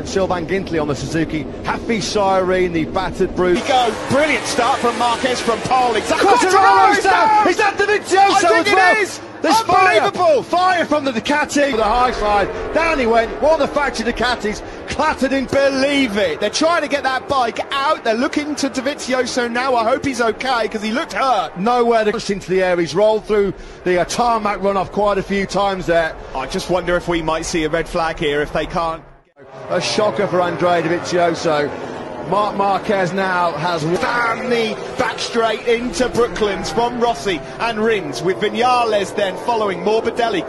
Sylvain Gintley on the Suzuki, Happy Cyrene, the battered brute. Brilliant start from Marquez from pole. Exactly. Quartararo's down! Is that Dovizioso I think as well? it is! There's Unbelievable! Fire from the Ducati. The high side. Down he went. One of the factory Ducatis clattered in. Believe it. They're trying to get that bike out. They're looking to Dovizioso now. I hope he's okay because he looked hurt. Nowhere to push into the air. He's rolled through the tarmac runoff quite a few times there. I just wonder if we might see a red flag here if they can't. A shocker for Andrea Dovizioso. Marc Marquez now has Damn me back straight into Brooklands from Rossi and Rins with Vinales then following Morbidelli.